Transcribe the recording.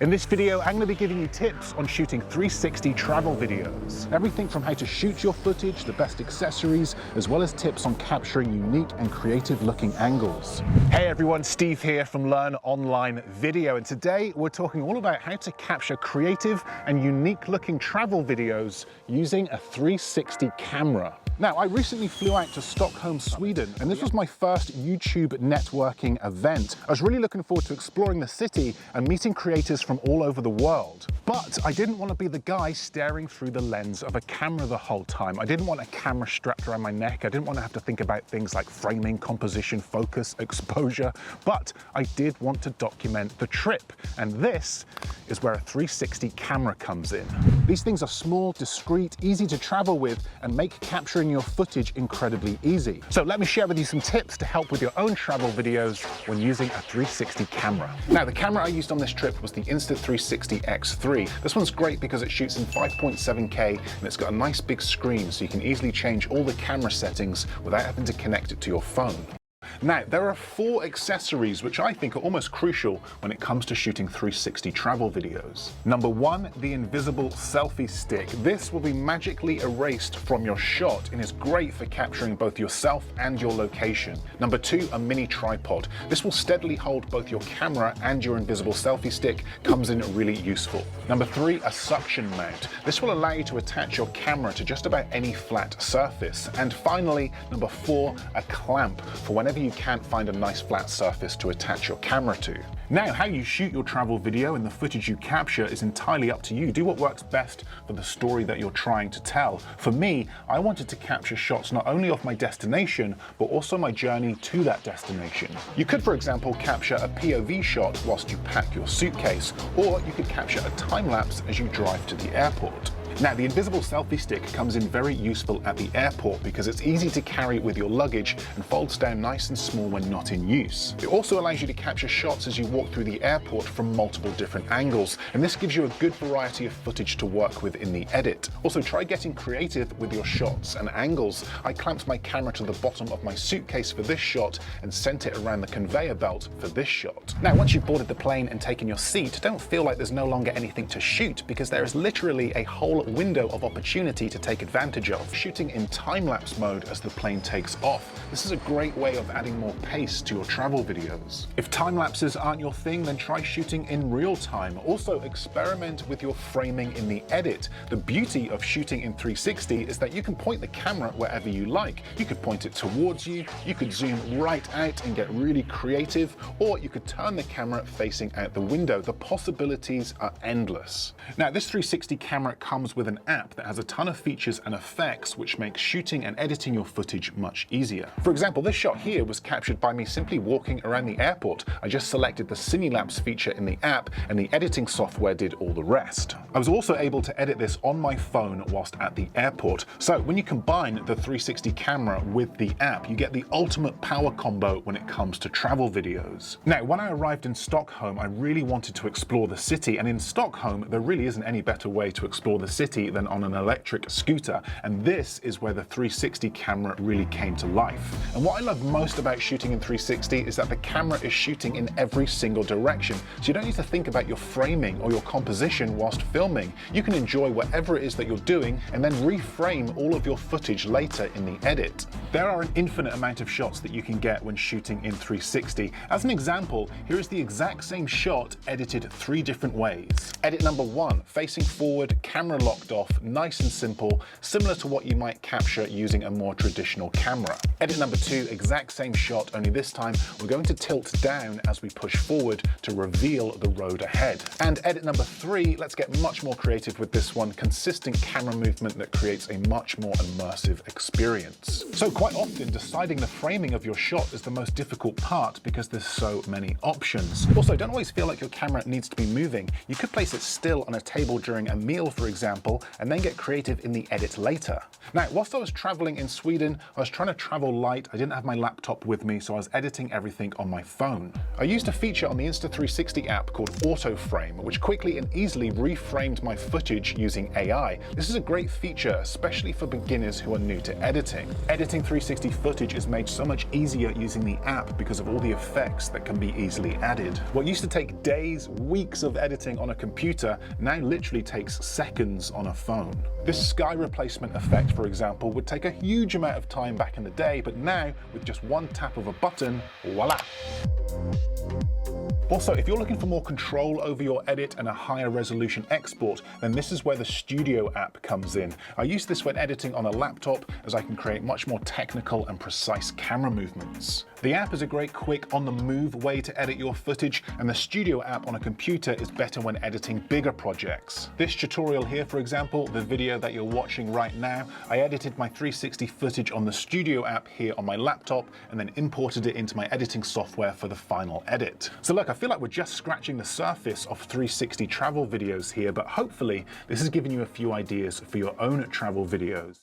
In this video, I'm going to be giving you tips on shooting 360 travel videos. Everything from how to shoot your footage, the best accessories, as well as tips on capturing unique and creative looking angles. Hey everyone, Steve here from LearnOnlineVideo, and today we're talking all about how to capture creative and unique looking travel videos using a 360 camera. Now, I recently flew out to Stockholm, Sweden, and this was my first YouTube networking event. I was really looking forward to exploring the city and meeting creators from all over the world. But I didn't want to be the guy staring through the lens of a camera the whole time. I didn't want a camera strapped around my neck. I didn't want to have to think about things like framing, composition, focus, exposure. But I did want to document the trip. And this is where a 360 camera comes in. These things are small, discreet, easy to travel with, and make capturing your footage incredibly easy. So let me share with you some tips to help with your own travel videos when using a 360 camera. Now, the camera I used on this trip was the Insta360 X3. This one's great because it shoots in 5.7K and it's got a nice big screen, so you can easily change all the camera settings without having to connect it to your phone. Now, there are 4 accessories which I think are almost crucial when it comes to shooting 360 travel videos. Number 1, the Invisible Selfie Stick. This will be magically erased from your shot and is great for capturing both yourself and your location. Number 2, a mini tripod. This will steadily hold both your camera and your Invisible Selfie Stick, comes in really useful. Number 3, a suction mount. This will allow you to attach your camera to just about any flat surface. And finally, number 4, a clamp for whenever you can't find a nice flat surface to attach your camera to. Now, how you shoot your travel video and the footage you capture is entirely up to you. Do what works best for the story that you're trying to tell. For me, I wanted to capture shots not only of my destination, but also my journey to that destination. You could, for example, capture a POV shot whilst you pack your suitcase, or you could capture a time lapse as you drive to the airport. Now, the Invisible Selfie Stick comes in very useful at the airport because it's easy to carry with your luggage and folds down nice and small when not in use. It also allows you to capture shots as you walk through the airport from multiple different angles, and this gives you a good variety of footage to work with in the edit. Also, try getting creative with your shots and angles. I clamped my camera to the bottom of my suitcase for this shot and sent it around the conveyor belt for this shot. Now, once you've boarded the plane and taken your seat, don't feel like there's no longer anything to shoot, because there is literally a whole window of opportunity to take advantage of. Shooting in time-lapse mode as the plane takes off. This is a great way of adding more pace to your travel videos. If time-lapses aren't your thing, then try shooting in real time. Also, experiment with your framing in the edit. The beauty of shooting in 360 is that you can point the camera wherever you like. You could point it towards you, you could zoom right out and get really creative, or you could turn the camera facing out the window. The possibilities are endless. Now, this 360 camera comes with an app that has a ton of features and effects which makes shooting and editing your footage much easier. For example, this shot here was captured by me simply walking around the airport. I just selected the Cinelapse feature in the app and the editing software did all the rest. I was also able to edit this on my phone whilst at the airport. So when you combine the 360 camera with the app, you get the ultimate power combo when it comes to travel videos. Now, when I arrived in Stockholm, I really wanted to explore the city, and in Stockholm, there really isn't any better way to explore the city than on an electric scooter, and this is where the 360 camera really came to life. And what I love most about shooting in 360 is that the camera is shooting in every single direction, so you don't need to think about your framing or your composition whilst filming. You can enjoy whatever it is that you're doing and then reframe all of your footage later in the edit. There are an infinite amount of shots that you can get when shooting in 360. As an example, here is the exact same shot edited 3 different ways. Edit number 1, facing forward, camera locked off, nice and simple, similar to what you might capture using a more traditional camera. Edit number 2, exact same shot, only this time we're going to tilt down as we push forward to reveal the road ahead. And edit number 3, let's get much more creative with this one, consistent camera movement that creates a much more immersive experience. So quite often, deciding the framing of your shot is the most difficult part because there's so many options. Also, don't always feel like your camera needs to be moving. You could place it still on a table during a meal, for example, example, and then get creative in the edit later. Now, whilst I was traveling in Sweden, I was trying to travel light. I didn't have my laptop with me, so I was editing everything on my phone. I used a feature on the Insta360 app called Auto-Frame, which quickly and easily reframed my footage using AI. This is a great feature, especially for beginners who are new to editing. Editing 360 footage is made so much easier using the app because of all the effects that can be easily added. What used to take days, weeks of editing on a computer now literally takes seconds on a phone. This sky replacement effect, for example, would take a huge amount of time back in the day, but now with just one tap of a button, voila! Also, if you're looking for more control over your edit and a higher resolution export, then this is where the Studio app comes in. I use this when editing on a laptop, as I can create much more technical and precise camera movements. The app is a great quick on-the-move way to edit your footage, and the Studio app on a computer is better when editing bigger projects. This tutorial here, for example, the video that you're watching right now, I edited my 360 footage on the Studio app here on my laptop and then imported it into my editing software for the final edit. So look, I feel like we're just scratching the surface of 360 travel videos here, but hopefully this has given you a few ideas for your own travel videos.